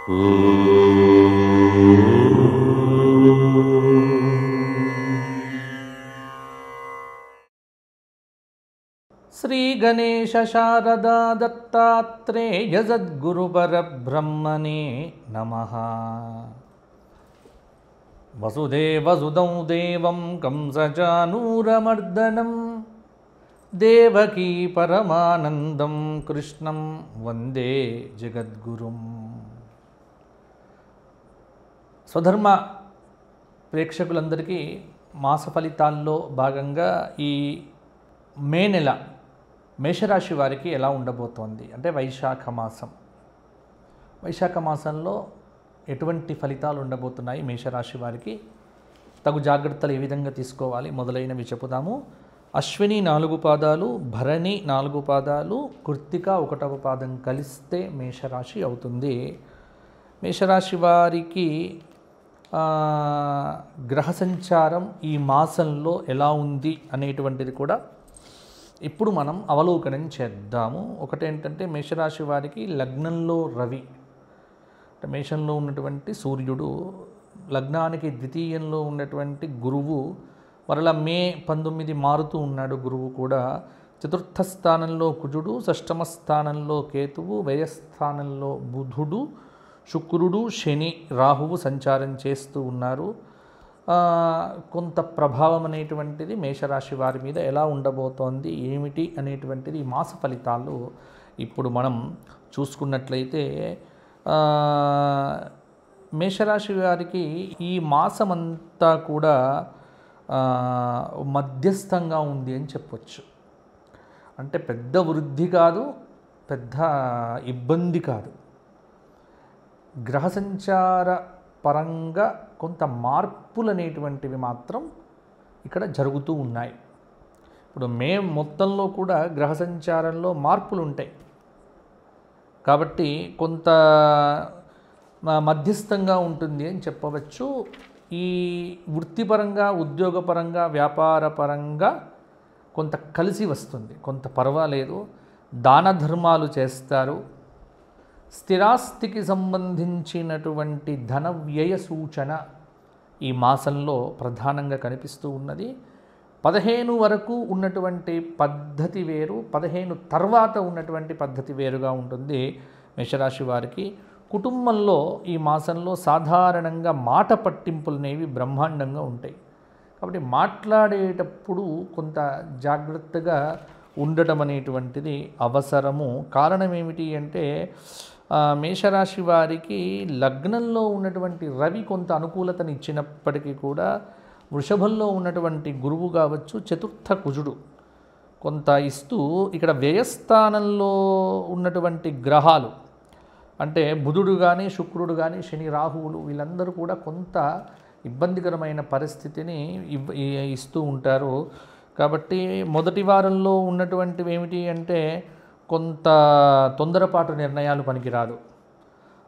శ్రీ గణేశ శారదా దత్తాత్రేయ జద్గురు పరబ్రహ్మణే నమః. వసుదేవసుదం దేవం కంసచానూరమర్దనం దేవకీ పరమానందం కృష్ణం వందే జగద్గురుం. స్వధర్మ ప్రేక్షకులందరికీ మాస ఫలితాల్లో భాగంగా ఈ మే నెల మేషరాశి వారికి ఎలా ఉండబోతోంది అంటే వైశాఖ మాసం. వైశాఖ మాసంలో ఎటువంటి ఫలితాలు ఉండబోతున్నాయి మేషరాశి వారికి, తగు జాగ్రత్తలు ఏ విధంగా తీసుకోవాలి మొదలైనవి చెప్పుదాము. అశ్విని 4 పాదాలు, భరణి 4 పాదాలు, కృత్తిక 1వ పాదం కలిస్తే మేషరాశి అవుతుంది. మేషరాశి వారికి గ్రహ సంచారం ఈ మాసంలో ఎలా ఉంది అనేటువంటిది కూడా ఇప్పుడు మనం అవలోకనం చేద్దాము. ఒకటేంటంటే మేషరాశి వారికి లగ్నంలో రవి, అంటే మేషంలో ఉన్నటువంటి సూర్యుడు, లగ్నానికి ద్వితీయంలో ఉన్నటువంటి గురువు మరలా మే 19 మారుతూ ఉన్నాడు. గురువు కూడా చతుర్థ స్థానంలో కుజుడు, షష్టమ స్థానంలో కేతువు, వ్యయస్థానంలో బుధుడు, శుక్రుడు, శని, రాహువు సంచారం చేస్తూ ఉన్నారు. కొంత ప్రభావం అనేటువంటిది మేషరాశి వారి మీద ఎలా ఉండబోతోంది, ఏమిటి అనేటువంటిది ఈ మాస ఫలితాలు ఇప్పుడు మనం చూసుకున్నట్లయితే మేషరాశి వారికి ఈ మాసమంతా కూడా మధ్యస్థంగా ఉంది అని చెప్పొచ్చు. అంటే పెద్ద వృద్ధి కాదు, పెద్ద ఇబ్బంది కాదు. గ్రహ సంచార పరంగా కొంత మార్పులు అనేటువంటివి మాత్రం ఇక్కడ జరుగుతూ ఉన్నాయి. ఇప్పుడు మే మొత్తంలో కూడా గ్రహ సంచారంలో మార్పులు ఉంటాయి కాబట్టి కొంత మధ్యస్థంగా ఉంటుంది అని చెప్పవచ్చు. ఈ వృత్తిపరంగా, ఉద్యోగపరంగా, వ్యాపారపరంగా కొంత కలిసి వస్తుంది, కొంత పర్వాలేదు. దాన ధర్మాలు చేస్తారు. స్థిరాస్తికి సంబంధించినటువంటి ధన వ్యయ సూచన ఈ మాసంలో ప్రధానంగా కనిపిస్తూ ఉన్నది. 15 వరకు ఉన్నటువంటి పద్ధతి వేరు, 15 తర్వాత ఉన్నటువంటి పద్ధతి వేరుగా ఉంటుంది మేషరాశి వారికి. కుటుంబంలో ఈ మాసంలో సాధారణంగా మాట పట్టింపులు అనేవి బ్రహ్మాండంగా ఉంటాయి. కాబట్టి మాట్లాడేటప్పుడు కొంత జాగ్రత్తగా ఉండటం అనేటువంటిది అవసరము. కారణం ఏమిటి అంటే మేషరాశి వారికి లగ్నంలో ఉన్నటువంటి రవి కొంత అనుకూలతను ఇచ్చినప్పటికీ కూడా వృషభంలో ఉన్నటువంటి గురువు కావచ్చు, చతుర్థ కుజుడు కొంత ఇస్తూ ఇక్కడ వ్యయస్థానంలో ఉన్నటువంటి గ్రహాలు అంటే బుధుడు కానీ, శుక్రుడు కానీ, శని, రాహువులు వీళ్ళందరూ కూడా కొంత ఇబ్బందికరమైన పరిస్థితిని ఇస్తూ ఉంటారు. కాబట్టి మొదటి వారంలో ఉన్నటువంటివి ఏమిటి అంటే కొంత తొందరపాటు నిర్ణయాలు పనికిరాదు.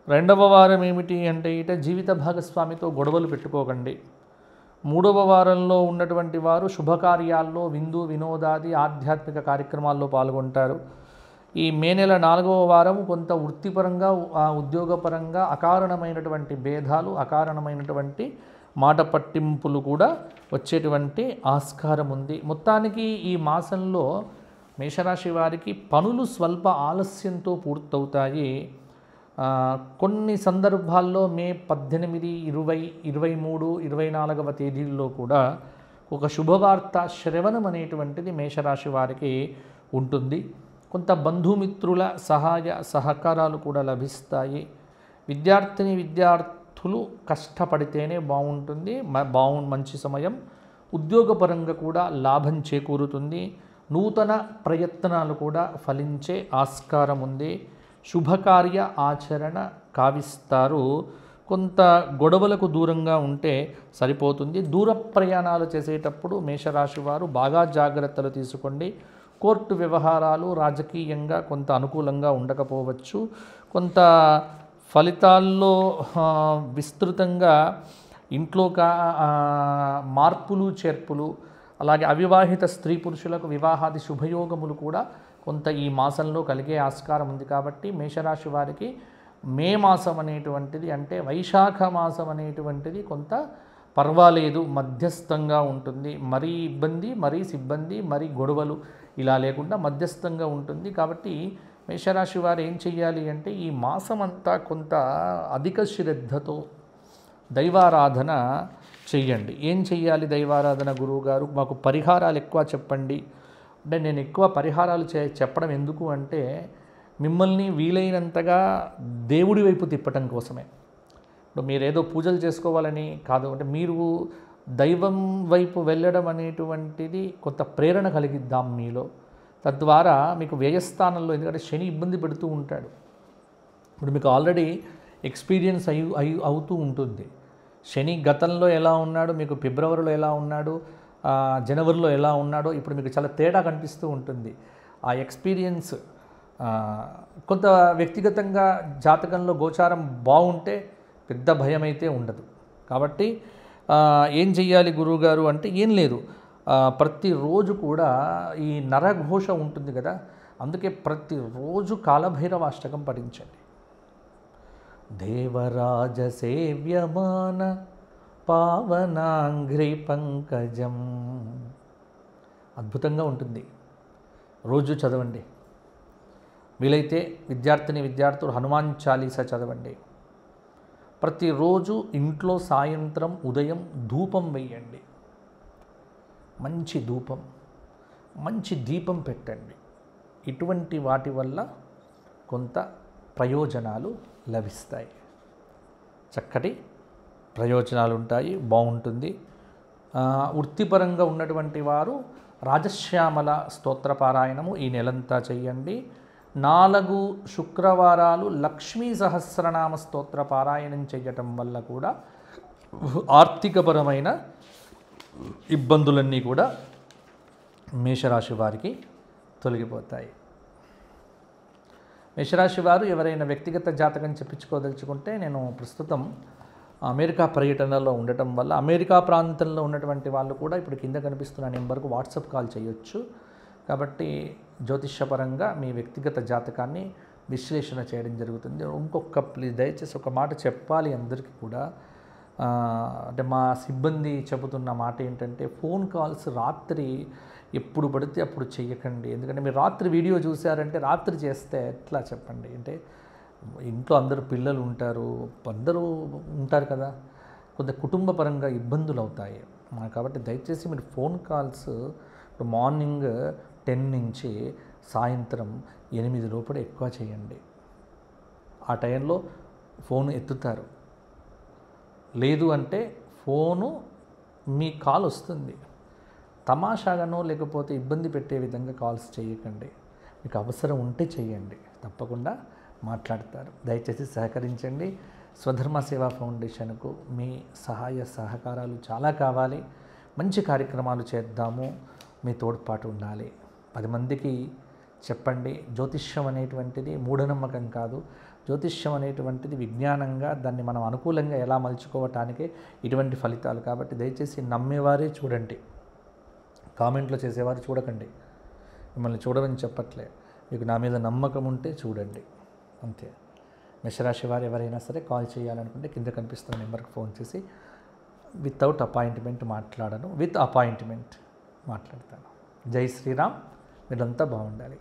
రెండవ వారం ఏమిటి అంటే జీవిత భాగస్వామితో గొడవలు పెట్టుకోకండి. మూడవ వారంలో ఉన్నటువంటి వారు శుభకార్యాల్లో, విందు వినోదాది ఆధ్యాత్మిక కార్యక్రమాల్లో పాల్గొంటారు. ఈ మే నెల 4వ వారం కొంత వృత్తిపరంగా, ఉద్యోగపరంగా అకారణమైనటువంటి భేదాలు, అకారణమైనటువంటి మాట పట్టింపులు కూడా వచ్చేటువంటి ఆస్కారం ఉంది. మొత్తానికి ఈ మాసంలో మేషరాశి వారికి పనులు స్వల్ప ఆలస్యంతో పూర్తవుతాయి. కొన్ని సందర్భాల్లో మే 18, 20, 23, 24వ తేదీల్లో కూడా ఒక శుభవార్త శ్రవణం అనేటువంటిది మేషరాశి వారికి ఉంటుంది. కొంత బంధుమిత్రుల సహాయ సహకారాలు కూడా లభిస్తాయి. విద్యార్థులు కష్టపడితేనే బాగుంటుంది, మంచి సమయం. ఉద్యోగపరంగా కూడా లాభం చేకూరుతుంది. నూతన ప్రయత్నాలు కూడా ఫలించే ఆస్కారం ఉంది. శుభకార్య ఆచరణ కావిస్తారు. కొంత గొడవలకు దూరంగా ఉంటే సరిపోతుంది. దూర ప్రయాణాలు చేసేటప్పుడు మేషరాశి వారు బాగా జాగ్రత్తలు తీసుకోండి. కోర్టు వ్యవహారాలు రాజకీయంగా కొంత అనుకూలంగా ఉండకపోవచ్చు. కొంత ఫలితాల్లో విస్తృతంగా ఇంట్లో మార్పులు చేర్పులు, అలాగే అవివాహిత స్త్రీ పురుషులకు వివాహాది శుభయోగములు కూడా కొంత ఈ మాసంలో కలిగే ఆస్కారం ఉంది. కాబట్టి మేషరాశి వారికి మే మాసం అనేటువంటిది అంటే వైశాఖ మాసం అనేటువంటిది కొంత పర్వాలేదు, మధ్యస్థంగా ఉంటుంది. మరీ ఇబ్బంది, మరీ సిబ్బంది, మరీ గొడవలు ఇలా లేకుండా మధ్యస్థంగా ఉంటుంది. కాబట్టి మేషరాశి వారు ఏం చెయ్యాలి అంటే ఈ మాసం అంతా కొంత అధిక శ్రద్ధతో దైవారాధన చెయ్యండి. ఏం చెయ్యాలి దైవారాధన? గురువుగారు మాకు పరిహారాలు ఎక్కువ చెప్పండి అంటే, నేను ఎక్కువ పరిహారాలు చెప్పడం ఎందుకు అంటే మిమ్మల్ని వీలైనంతగా దేవుడి వైపు తిప్పటం కోసమే. ఇప్పుడు మీరేదో పూజలు చేసుకోవాలని కాదు, అంటే మీరు దైవం వైపు వెళ్ళడం అనేటువంటిది కొంత ప్రేరణ కలిగిద్దాం మీలో. తద్వారా మీకు వ్యయస్థానంలో, ఎందుకంటే శని ఇబ్బంది పెడుతూ ఉంటాడు. ఇప్పుడు మీకు ఆల్రెడీ ఎక్స్పీరియన్స్ అవుతూ ఉంటుంది. శని గతంలో ఎలా ఉన్నాడు, మీకు ఫిబ్రవరిలో ఎలా ఉన్నాడు, జనవరిలో ఎలా ఉన్నాడో ఇప్పుడు మీకు చాలా తేడా కనిపిస్తూ ఉంటుంది. ఆ ఎక్స్పీరియన్స్ కొంత వ్యక్తిగతంగా జాతకంలో గోచారం బాగుంటే పెద్ద భయం అయితే ఉండదు. కాబట్టి ఏం చెయ్యాలి గురువుగారు అంటే ఏం లేదు, ప్రతిరోజు కూడా ఈ నరఘోష ఉంటుంది కదా, అందుకే ప్రతిరోజు కాలభైరవ అష్టకం పఠించండి. దేవరాజ సేవ్యమాన పావనాంఘ్రి పంకజం, అద్భుతంగా ఉంటుంది. రోజు చదవండి. వీలైతే విద్యార్థులు హనుమాన్ చాలీసా చదవండి. ప్రతిరోజు ఇంట్లో సాయంత్రం ఉదయం ధూపం వేయండి. మంచి ధూపం, మంచి దీపం పెట్టండి. ఇటువంటి వాటి వల్ల కొంత ప్రయోజనాలు లభిస్తాయి. చక్కటి ప్రయోజనాలు ఉంటాయి, బాగుంటుంది. వృత్తిపరంగా ఉన్నటువంటి వారు రాజశ్యామల స్తోత్ర పారాయణము ఈ నెలంతా చేయండి. 4 శుక్రవారాలు లక్ష్మీ సహస్రనామ స్తోత్ర పారాయణం చేయటం వల్ల కూడా ఆర్థికపరమైన ఇబ్బందులన్నీ కూడా మేషరాశి వారికి తొలగిపోతాయి. మేషరాశి వారు ఎవరైనా వ్యక్తిగత జాతకం చెప్పించుకోదలుచుకుంటే, నేను ప్రస్తుతం అమెరికా పర్యటనలో ఉండటం వల్ల అమెరికా ప్రాంతంలో ఉన్నటువంటి వాళ్ళు కూడా ఇప్పుడు కింద కనిపిస్తున్న నెంబర్కు వాట్సాప్ కాల్ చేయొచ్చు. కాబట్టి జ్యోతిష్యపరంగా మీ వ్యక్తిగత జాతకాన్ని విశ్లేషణ చేయడం జరుగుతుంది. ఇంకొక ప్లీజ్ దయచేసి ఒక మాట చెప్పాలి అందరికీ కూడా, అంటే మా సిబ్బంది చెబుతున్న మాట ఏంటంటే, ఫోన్ కాల్స్ రాత్రి ఎప్పుడు పడితే అప్పుడు చెయ్యకండి. ఎందుకంటే మీరు రాత్రి వీడియో చూసారంటే రాత్రి చేస్తే ఎట్లా చెప్పండి, అంటే ఇంట్లో అందరూ పిల్లలు ఉంటారు, అందరూ ఉంటారు కదా, కొంత కుటుంబపరంగా ఇబ్బందులు అవుతాయి. కాబట్టి దయచేసి మీరు ఫోన్ కాల్స్ ఇప్పుడు మార్నింగ్ 10 నుంచి సాయంత్రం 8 లోపల ఎక్కువ చేయండి. ఆ టైంలో ఫోన్ ఎత్తుతారు. లేదు అంటే ఫోను మీ కాల్ వస్తుంది, తమాషాగానో లేకపోతే ఇబ్బంది పెట్టే విధంగా కాల్స్ చేయకండి. మీకు అవసరం ఉంటే చేయండి, తప్పకుండా మాట్లాడతారు. దయచేసి సహకరించండి. స్వధర్మ సేవా ఫౌండేషన్కు మీ సహాయ సహకారాలు చాలా కావాలి. మంచి కార్యక్రమాలు చేద్దాము, మీ తోడ్పాటు ఉండాలి. 10 మందికి చెప్పండి. జ్యోతిష్యం అనేటువంటిది మూఢనమ్మకం కాదు. జ్యోతిష్యం అనేటువంటిది విజ్ఞానంగా దాన్ని మనం అనుకూలంగా ఎలా మలుచుకోవటానికే ఇటువంటి ఫలితాలు. కాబట్టి దయచేసి నమ్మేవారే చూడండి, కామెంట్లో చేసేవారు చూడకండి. మిమ్మల్ని చూడమని చెప్పట్లే, మీకు నా మీద నమ్మకం ఉంటే చూడండి, అంతే. మేషరాశి వారు ఎవరైనా సరే కాల్ చేయాలనుకుంటే కింద కనిపిస్తున్న నెంబర్కి ఫోన్ చేసి వితౌట్ అపాయింట్మెంట్ మాట్లాడను, విత్ అపాయింట్మెంట్ మాట్లాడతాను. జై శ్రీరామ్. మీరంతా బాగుండాలి.